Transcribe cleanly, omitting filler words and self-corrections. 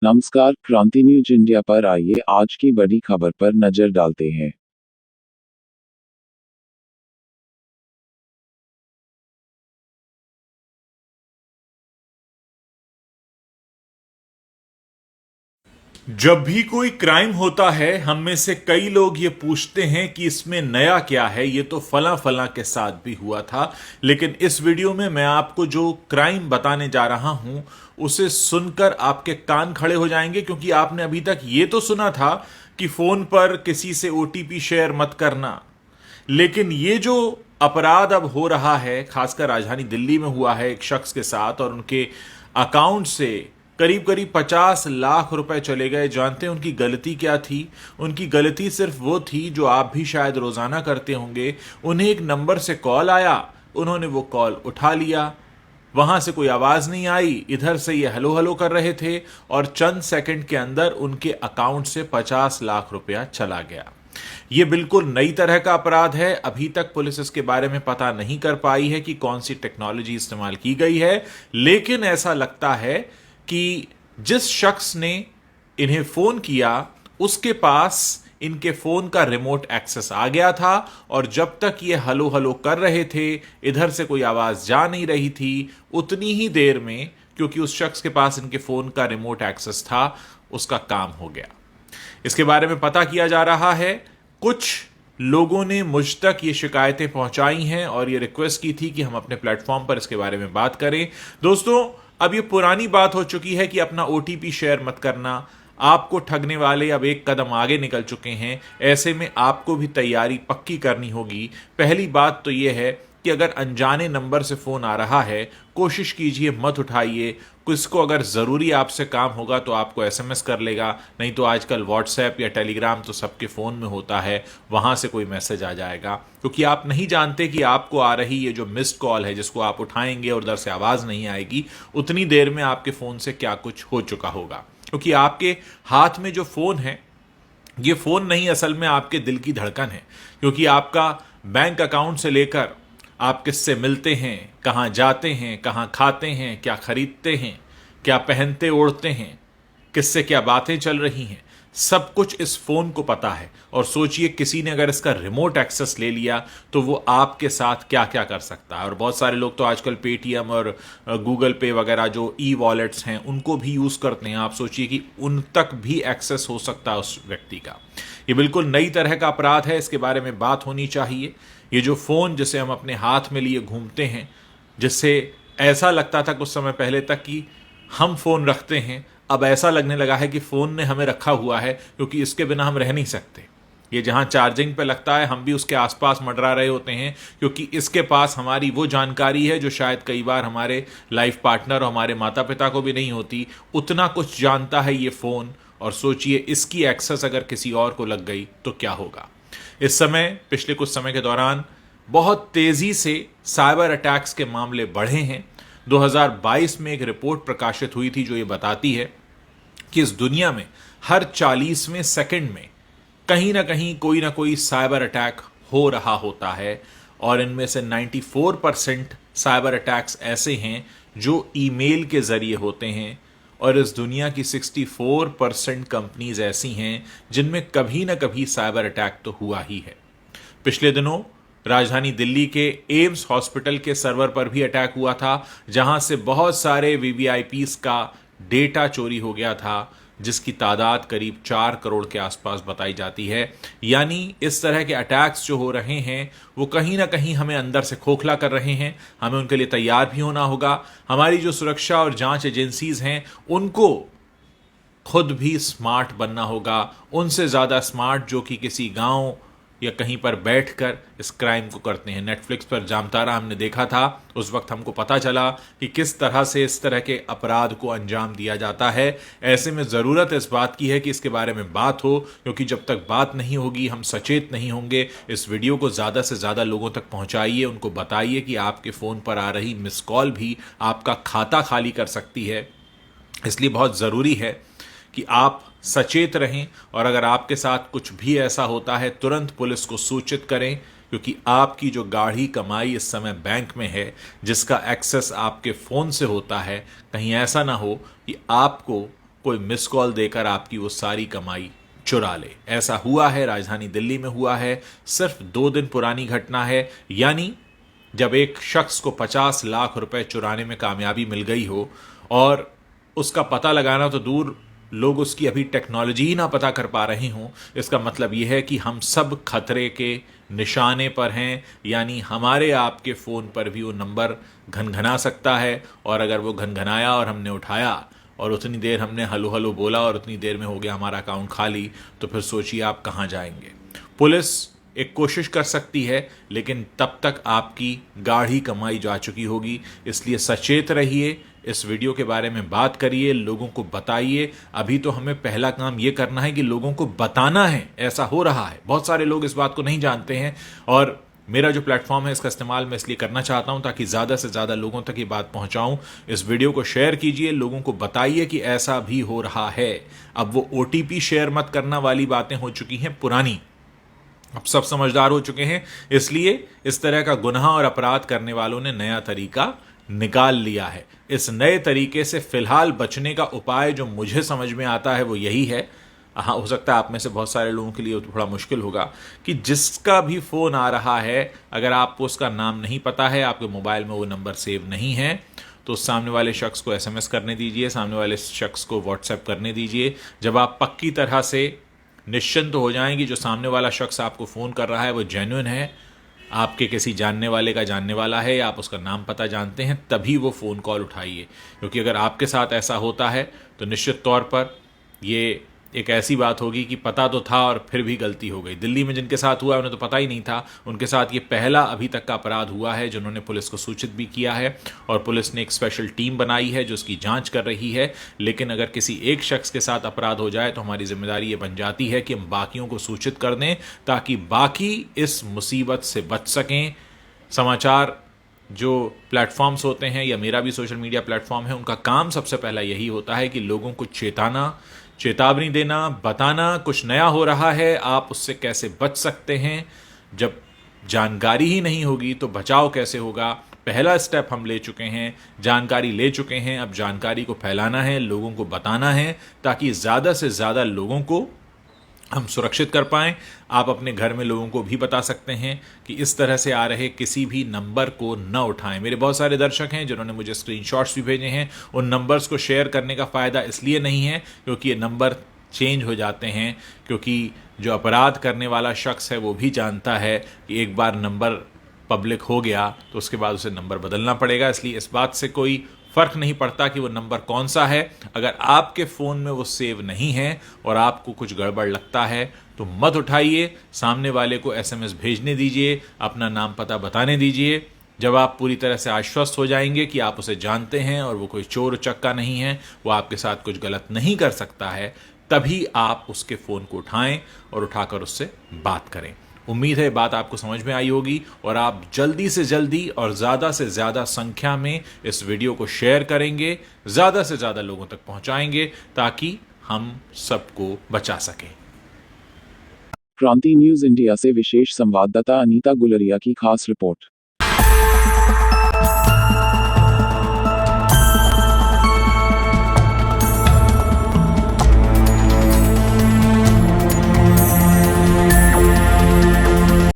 नमस्कार, क्रांति news India पर आइए आज की बड़ी खबर पर नजर डालते हैं। जब भी कोई क्राइम होता है हम में से कई लोग ये पूछते हैं कि इसमें नया क्या है। ये तो फला फला के साथ भी हुआ था। लेकिन इस वीडियो में मैं आपको जो क्राइम बताने जा रहा हूं उसे सुनकर आपके कान खड़े हो जाएंगे, क्योंकि आपने अभी तक ये तो सुना था कि फोन पर किसी से ओटीपी शेयर मत करना। लेकिन ये जो अपराध अब हो रहा है, खासकर राजधानी दिल्ली में हुआ है एक शख्स के साथ, और उनके अकाउंट से करीब करीब 50 लाख रुपए चले गए। जानते हैं उनकी गलती क्या थी? उनकी गलती सिर्फ वो थी जो आप भी शायद रोजाना करते होंगे। उन्हें एक नंबर से कॉल आया, उन्होंने वो कॉल उठा लिया, वहां से कोई आवाज नहीं आई, इधर से ये हेलो हेलो कर रहे थे और चंद सेकंड के अंदर उनके अकाउंट से 50 लाख रुपया चला गया। ये बिल्कुल नई तरह का अपराध है। अभी तक पुलिस इसके बारे में पता नहीं कर पाई है कि कौन सी टेक्नोलॉजी इस्तेमाल की गई है, लेकिन ऐसा लगता है कि जिस शख्स ने इन्हें फोन किया उसके पास इनके फोन का रिमोट एक्सेस आ गया था, और जब तक ये हलो हलो कर रहे थे, इधर से कोई आवाज जा नहीं रही थी, उतनी ही देर में, क्योंकि उस शख्स के पास इनके फोन का रिमोट एक्सेस था, उसका काम हो गया। इसके बारे में पता किया जा रहा है। कुछ लोगों ने मुझ तक ये शिकायतें पहुंचाई हैं और ये रिक्वेस्ट की थी कि हम अपने प्लेटफॉर्म पर इसके बारे में बात करें। दोस्तों, अब ये पुरानी बात हो चुकी है कि अपना ओटीपी शेयर मत करना। आपको ठगने वाले अब एक कदम आगे निकल चुके हैं। ऐसे में आपको भी तैयारी पक्की करनी होगी। पहली बात तो यह है कि अगर अनजाने नंबर से फोन आ रहा है, कोशिश कीजिए मत उठाइए। किसको अगर जरूरी आपसे काम होगा तो आपको एसएमएस कर लेगा, नहीं तो आजकल व्हाट्सएप या टेलीग्राम तो सबके फोन में होता है, वहां से कोई मैसेज आ जाएगा। क्योंकि आप नहीं जानते कि आपको आ रही ये जो मिस्ड कॉल है, जिसको आप उठाएंगे और उधर से आवाज नहीं आएगी, उतनी देर में आपके फोन से क्या कुछ हो चुका होगा। क्योंकि आपके हाथ में जो फोन है, ये फोन नहीं, असल में आपके दिल की धड़कन है। क्योंकि आपका बैंक अकाउंट से लेकर आप किससे मिलते हैं, कहाँ जाते हैं, कहाँ खाते हैं, क्या खरीदते हैं, क्या पहनते ओढ़ते हैं, किससे क्या बातें चल रही हैं, सब कुछ इस फोन को पता है। और सोचिए किसी ने अगर इसका रिमोट एक्सेस ले लिया तो वो आपके साथ क्या क्या कर सकता है। और बहुत सारे लोग तो आजकल पेटीएम और गूगल पे वगैरह जो ई वॉलेट्स हैं उनको भी यूज करते हैं। आप सोचिए कि उन तक भी एक्सेस हो सकता है उस व्यक्ति का। ये बिल्कुल नई तरह का अपराध है, इसके बारे में बात होनी चाहिए। ये जो फोन जिसे हम अपने हाथ में लिए घूमते हैं, जिससे ऐसा लगता था कुछ समय पहले तक कि हम फोन रखते हैं, अब ऐसा लगने लगा है कि फोन ने हमें रखा हुआ है, क्योंकि इसके बिना हम रह नहीं सकते। ये जहां चार्जिंग पे लगता है हम भी उसके आसपास मंडरा रहे होते हैं, क्योंकि इसके पास हमारी वो जानकारी है जो शायद कई बार हमारे लाइफ पार्टनर और हमारे माता पिता को भी नहीं होती। उतना कुछ जानता है ये फोन। और सोचिए इसकी एक्सेस अगर किसी और को लग गई तो क्या होगा। इस समय, पिछले कुछ समय के दौरान बहुत तेजी से साइबर अटैक्स के मामले बढ़े हैं। 2022 में एक रिपोर्ट प्रकाशित हुई थी जो ये बताती है कि इस दुनिया में हर 40वें सेकंड में कहीं ना कोई साइबर अटैक हो रहा होता है। और इनमें से 94% साइबर अटैक्स ऐसे हैं जो ईमेल के जरिए होते हैं। और इस दुनिया की 64% कंपनीज ऐसी हैं जिनमें कभी ना कभी साइबर अटैक तो हुआ ही है। पिछले दिनों राजधानी दिल्ली के एम्स हॉस्पिटल के सर्वर पर भी अटैक हुआ था, जहां से बहुत सारे वीवीआईपीस का डेटा चोरी हो गया था, जिसकी तादाद करीब 4 करोड़ के आसपास बताई जाती है। यानी इस तरह के अटैक्स जो हो रहे हैं वो कहीं ना कहीं हमें अंदर से खोखला कर रहे हैं। हमें उनके लिए तैयार भी होना होगा। हमारी जो सुरक्षा और जांच एजेंसीज हैं उनको खुद भी स्मार्ट बनना होगा, उनसे ज़्यादा स्मार्ट जो कि किसी गांव या कहीं पर बैठकर इस क्राइम को करते हैं। नेटफ्लिक्स पर जामतारा हमने देखा था, उस वक्त हमको पता चला कि किस तरह से इस तरह के अपराध को अंजाम दिया जाता है। ऐसे में ज़रूरत इस बात की है कि इसके बारे में बात हो, क्योंकि जब तक बात नहीं होगी, हम सचेत नहीं होंगे। इस वीडियो को ज़्यादा से ज़्यादा लोगों तक पहुंचाइए, उनको बताइए कि आपके फ़ोन पर आ रही मिस कॉल भी आपका खाता खाली कर सकती है। इसलिए बहुत ज़रूरी है कि आप सचेत रहें, और अगर आपके साथ कुछ भी ऐसा होता है तुरंत पुलिस को सूचित करें, क्योंकि आपकी जो गाढ़ी कमाई इस समय बैंक में है, जिसका एक्सेस आपके फ़ोन से होता है, कहीं ऐसा ना हो कि आपको कोई मिस कॉल देकर आपकी वो सारी कमाई चुरा ले। ऐसा हुआ है, राजधानी दिल्ली में हुआ है, सिर्फ 2 दिन पुरानी घटना है। यानी जब एक शख्स को 50 लाख रुपए चुराने में कामयाबी मिल गई हो और उसका पता लगाना तो दूर, लोग उसकी अभी टेक्नोलॉजी ही ना पता कर पा रहे हों, इसका मतलब यह है कि हम सब खतरे के निशाने पर हैं। यानी हमारे आपके फ़ोन पर भी वो नंबर घनघना सकता है, और अगर वो घनघनाया और हमने उठाया और उतनी देर हमने हलो हलो बोला और उतनी देर में हो गया हमारा अकाउंट खाली, तो फिर सोचिए आप कहाँ जाएंगे। पुलिस एक कोशिश कर सकती है, लेकिन तब तक आपकी गाढ़ी कमाई जा चुकी होगी। इसलिए सचेत रहिए, इस वीडियो के बारे में बात करिए, लोगों को बताइए। अभी तो हमें पहला काम ये करना है कि लोगों को बताना है ऐसा हो रहा है। बहुत सारे लोग इस बात को नहीं जानते हैं, और मेरा जो प्लेटफॉर्म है इसका इस्तेमाल मैं इसलिए करना चाहता हूं ताकि ज़्यादा से ज़्यादा लोगों तक ये बात पहुंचाऊं। इस वीडियो को शेयर कीजिए, लोगों को बताइए कि ऐसा भी हो रहा है। अब वो OTP शेयर मत करना वाली बातें हो चुकी हैं पुरानी, अब सब समझदार हो चुके हैं। इसलिए इस तरह का गुनाह और अपराध करने वालों ने नया तरीका निकाल लिया है। इस नए तरीके से फिलहाल बचने का उपाय जो मुझे समझ में आता है वो यही है। हाँ, हो सकता है आप में से बहुत सारे लोगों के लिए थोड़ा मुश्किल होगा कि जिसका भी फ़ोन आ रहा है, अगर आपको उसका नाम नहीं पता है, आपके मोबाइल में वो नंबर सेव नहीं है, तो सामने वाले शख्स को SMS करने दीजिए, सामने वाले शख्स को WhatsApp करने दीजिए। जब आप पक्की तरह से निश्चिंत हो जाएं कि जो सामने वाला शख्स आपको फ़ोन कर रहा है वो जेन्युइन है, आपके किसी जानने वाले का जानने वाला है, या आप उसका नाम पता जानते हैं, तभी वो फ़ोन कॉल उठाइए। क्योंकि अगर आपके साथ ऐसा होता है तो निश्चित तौर पर ये एक ऐसी बात होगी कि पता तो था और फिर भी गलती हो गई। दिल्ली में जिनके साथ हुआ उन्हें तो पता ही नहीं था, उनके साथ ये पहला अभी तक का अपराध हुआ है जिन्होंने पुलिस को सूचित भी किया है, और पुलिस ने एक स्पेशल टीम बनाई है जो उसकी जांच कर रही है। लेकिन अगर किसी एक शख्स के साथ अपराध हो जाए तो हमारी जिम्मेदारी ये बन जाती है कि हम बाकियों को सूचित कर दें ताकि बाकी इस मुसीबत से बच सकें। समाचार जो प्लेटफॉर्म्स होते हैं, या मेरा भी सोशल मीडिया प्लेटफॉर्म है, उनका काम सबसे पहला यही होता है कि लोगों को चेतावनी देना, बताना कुछ नया हो रहा है, आप उससे कैसे बच सकते हैं। जब जानकारी ही नहीं होगी तो बचाव कैसे होगा। पहला स्टेप हम ले चुके हैं, जानकारी ले चुके हैं, अब जानकारी को फैलाना है, लोगों को बताना है ताकि ज़्यादा से ज़्यादा लोगों को हम सुरक्षित कर पाएं। आप अपने घर में लोगों को भी बता सकते हैं कि इस तरह से आ रहे किसी भी नंबर को न उठाएं। मेरे बहुत सारे दर्शक हैं जिन्होंने मुझे स्क्रीनशॉट्स भी भेजे हैं। उन नंबर्स को शेयर करने का फ़ायदा इसलिए नहीं है क्योंकि ये नंबर चेंज हो जाते हैं, क्योंकि जो अपराध करने वाला शख्स है वो भी जानता है कि एक बार नंबर पब्लिक हो गया तो उसके बाद उसे नंबर बदलना पड़ेगा। इसलिए इस बात से कोई फ़र्क नहीं पड़ता कि वो नंबर कौन सा है। अगर आपके फ़ोन में वो सेव नहीं है और आपको कुछ गड़बड़ लगता है तो मत उठाइए, सामने वाले को SMS भेजने दीजिए, अपना नाम पता बताने दीजिए। जब आप पूरी तरह से आश्वस्त हो जाएंगे कि आप उसे जानते हैं और वो कोई चोर उचक्का नहीं है, वो आपके साथ कुछ गलत नहीं कर सकता है, तभी आप उसके फ़ोन को उठाएं और उठाकर उससे बात करें। उम्मीद है बात आपको समझ में आई होगी और आप जल्दी से जल्दी और ज़्यादा से ज़्यादा संख्या में इस वीडियो को शेयर करेंगे, ज़्यादा से ज़्यादा लोगों तक पहुंचाएंगे ताकि हम सबको बचा सकें। क्रांति न्यूज़ इंडिया से विशेष संवाददाता अनीता गुलरिया की खास रिपोर्ट।